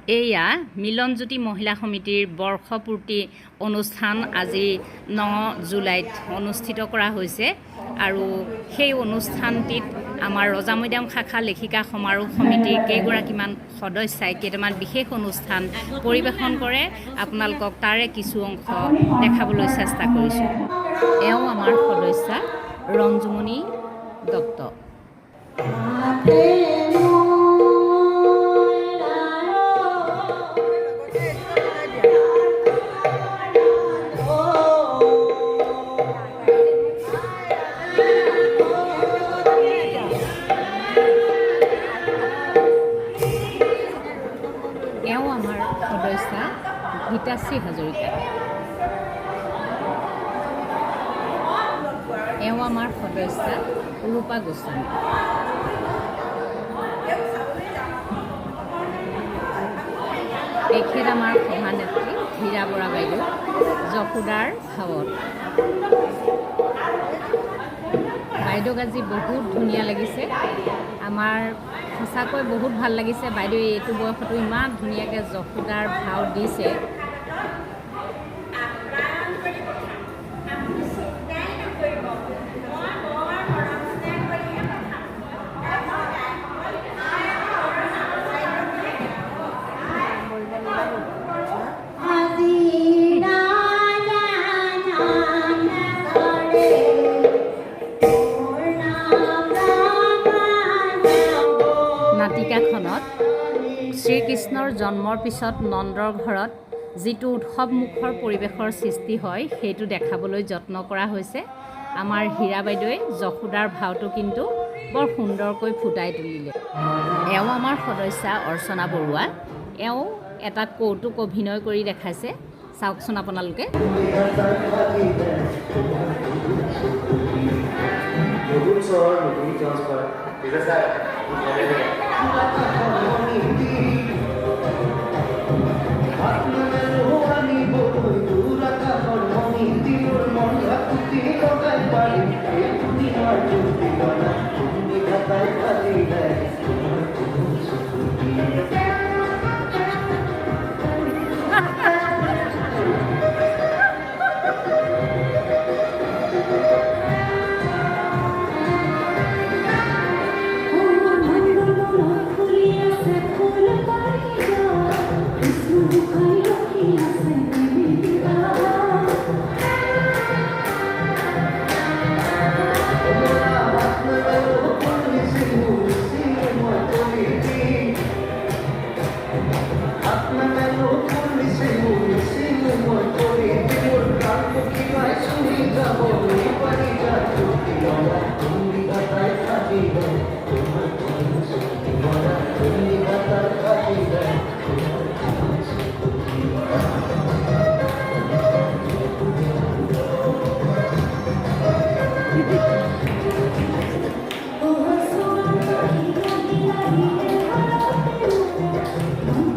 এয়া মিলনজ্যোতি মহিলা সমিতিৰ বৰ্ষপূৰ্তি অনুষ্ঠান আজি 9 জুলাইত অনুষ্ঠিত কৰা হৈছে আৰু সেই অনুষ্ঠানটিত আমাৰ ৰজামৈদাম শাখা লেখিকা সমাৰোহ সমিতিৰ কেইগৰাকীমান সদস্যাই কেইটামান বিশেষ অনুষ্ঠান পৰিৱেশন কৰে। আপোনালোকক তাৰে কিছু অংশ দেখাবলৈ চেষ্টা কৰিছোঁ। এওঁ আমাৰ সদস্যা ৰঞ্জুমণি দত্ত। এওঁ আমাৰ সদস্যা গীতাশ্ৰী হাজৰিকা। এওঁ আমাৰ সদস্যা ৰূপা গোস্বামী। এখেত আমাৰ সভানেত্ৰী হীৰা বৰা বাইদেউ যশোদাৰ ভাৱত। বাইদেউক আজি বহুত ধুনীয়া লাগিছে, আমাৰ সঁচাকৈ বহুত ভাল লাগিছে। বাইদেৱে এইটো বয়সতো ইমান ধুনীয়াকৈ যশোদাৰ ভাও দিছে। নাটিকাখনত শ্ৰীকৃষ্ণৰ জন্মৰ পিছত নন্দৰ ঘৰত যিটো উৎসৱমুখৰ পৰিৱেশৰ সৃষ্টি হয় সেইটো দেখাবলৈ যত্ন কৰা হৈছে। আমাৰ হীৰা বাইদেৱে যশোদাৰ ভাওটো কিন্তু বৰ সুন্দৰকৈ ফুটাই তুলিলে। এওঁ আমাৰ সদস্যা অৰ্চনা বৰুৱা। এওঁ এটা কৌতুক অভিনয় কৰি দেখাইছে, চাওকচোন আপোনালোকে।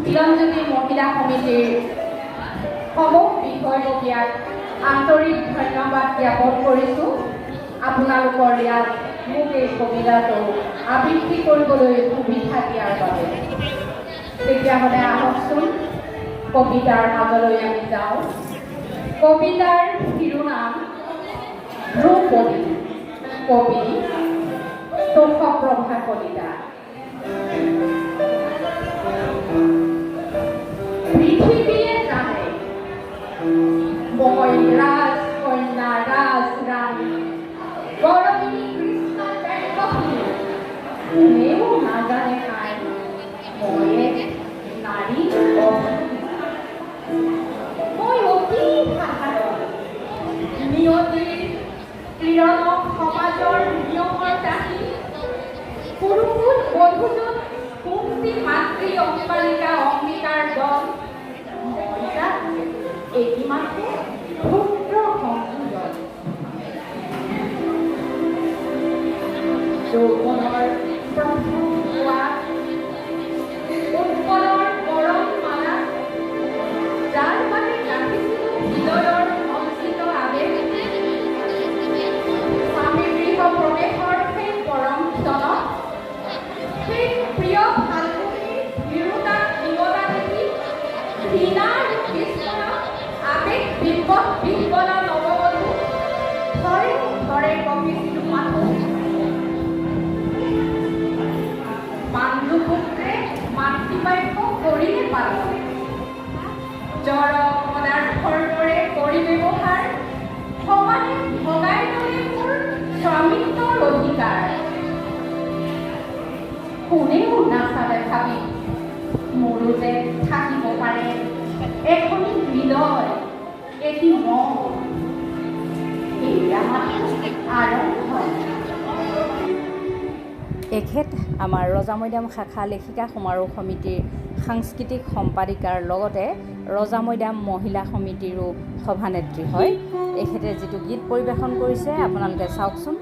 মিলনজ্যোতি মহিলা সমিতিৰ সমূহ বিষয়ববীয়াক আন্তৰিক ধন্যবাদ জ্ঞাপন কৰিছোঁ। আপোনালোকৰ ইয়াত মোক এই কবিতাটো আবৃত্তি কৰিবলৈ সুবিধা দিয়াৰ বাবে। তেতিয়াহ'লে আহকচোন কবিতাৰ মাজলৈ আমি যাওঁ। কবিতাৰ শিৰোনাম ধ্ৰুপদী, কবি তোষপ্ৰভা কলিতা। পৃথিৱীয়ে জানে মই ৰাজ কন্যা ৰাজ ৰাণী গৰমী কৃষ্ণ কোনেও নাজানে খাই মই এক নাৰী মই অতি সাধাৰণ নিয়তিৰ প্ৰেৰণক সমাজৰ নিয়মৰ দাসী পুৰুষ বধূজন মুক্তি মাতৃ অম্বালিকা অম্বিকাৰ দল এইমাত্ৰ ক্ষুদ্ৰ সংযোজন যৌৱনৰ প্ৰথম হোৱা উৎপলৰ পৰম মালা যাৰ বাবে ৰাখিছিলোঁ হৃদয়ৰ সঞ্চিত আবেগ স্বামী গৃহ প্ৰৱেশৰ সেই পৰম ক্ষণত সেই কপিছিলো মাথো মাতৃপুত্ৰে মাতৃবাক্য কৰিলে পালন জড় পদাৰ্থৰ দৰে কৰি ব্যৱহাৰ সমানে ভগাই ল'লে মোৰ স্বামিত্বৰ অধিকাৰ কোনেও নাচালে ভাবি মোৰো যে থাকিব পাৰে এখনি হৃদয় এটি মন এয়া মাথো আৰম্ভ এখেত আমাৰ ৰজা মৈদাম শাখা লেখিকা সমাৰোহ সমিতিৰ সাংস্কৃতিক সম্পাদিকাৰ লগতে ৰজা মৈদাম মহিলা সমিতিৰো সভানেত্ৰী হয় এখেতে যিটো গীত পৰিৱেশন কৰিছে আপোনালোকে চাওকচোন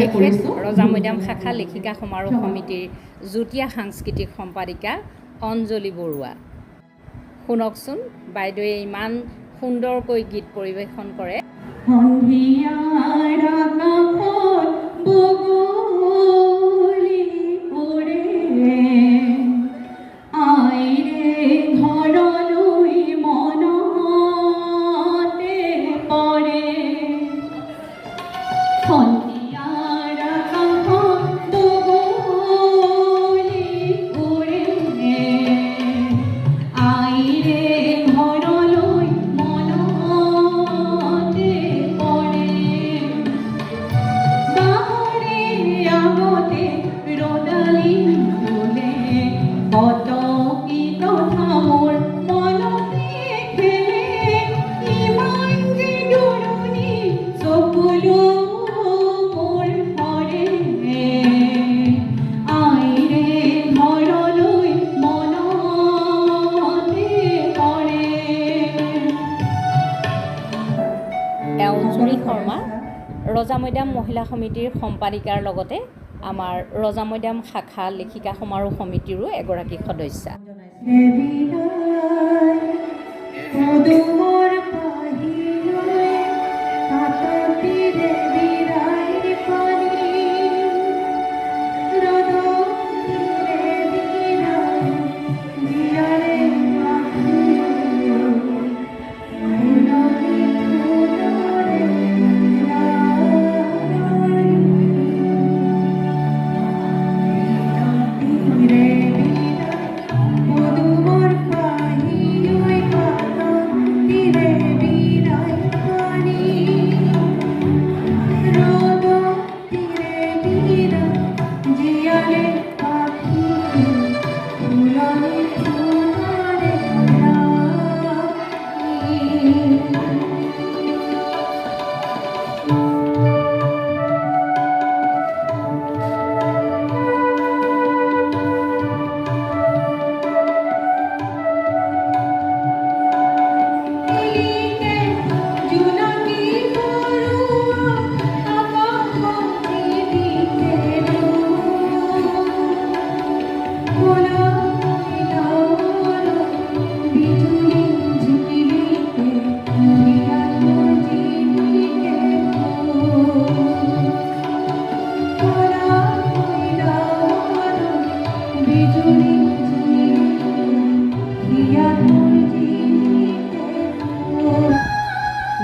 এখেত ৰজা মৈদাম শাখা লেখিকা সমাৰোহ সমিতিৰ যুটীয়া সাংস্কৃতিক সম্পাদিকা অঞ্জলি বৰুৱা শুনকচোন বাইদেৱে ইমান সুন্দৰকৈ গীত পৰিৱেশন কৰে মৈদাম মহিলা সমিতিৰ সম্পাদিকাৰ লগতে আমাৰ ৰজা মৈদাম শাখা লেখিকা সমাৰোহ সমিতিৰো এগৰাকী সদস্যা।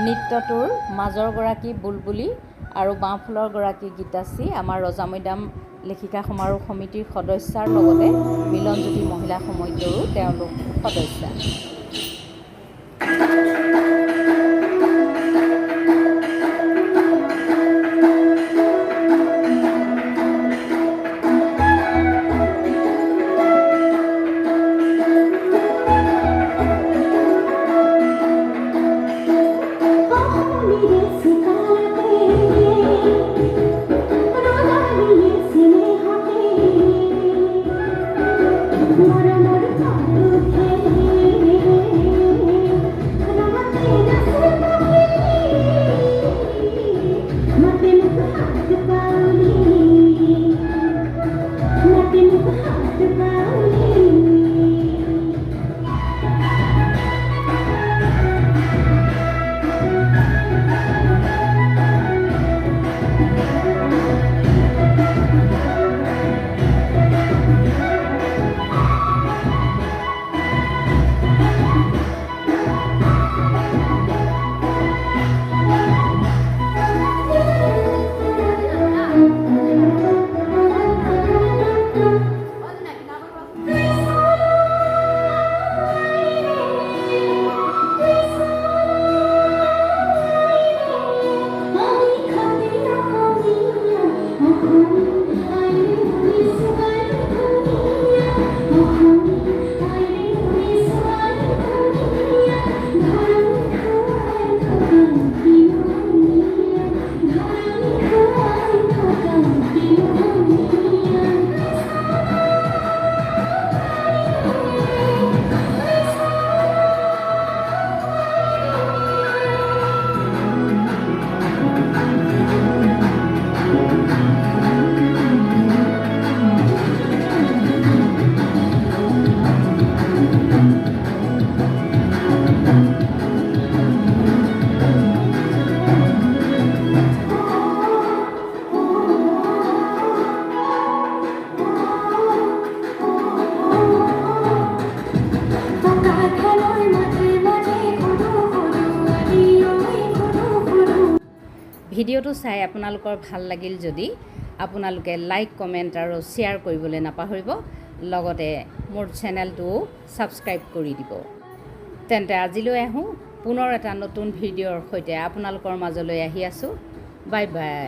নৃত্যটোৰ মাজৰ গৰাকী বুলবুলি আৰু বাওঁফালৰ গৰাকী গীতাশ্ৰী আমাৰ ৰজা মৈদাম লেখিকা সমাৰোহ সমিতিৰ সদস্যাৰ লগতে মিলনজ্যোতি মহিলা সমিতিৰো তেওঁলোক সদস্যা। ভিডিঅ'টো চাই আপোনালোকৰ ভাল লাগিল যদি আপোনালোকে লাইক কমেণ্ট আৰু শ্বেয়াৰ কৰিবলৈ নাপাহৰিব, লগতে মোৰ চেনেলটো ছাবস্ক্ৰাইব কৰি দিব। তেন্তে আজিলৈ আহোঁ পুনৰ এটা নতুন ভিডিঅ'ৰ সৈতে আপোনালোকৰ মাজলৈ আহি আছোঁ। Bye bye.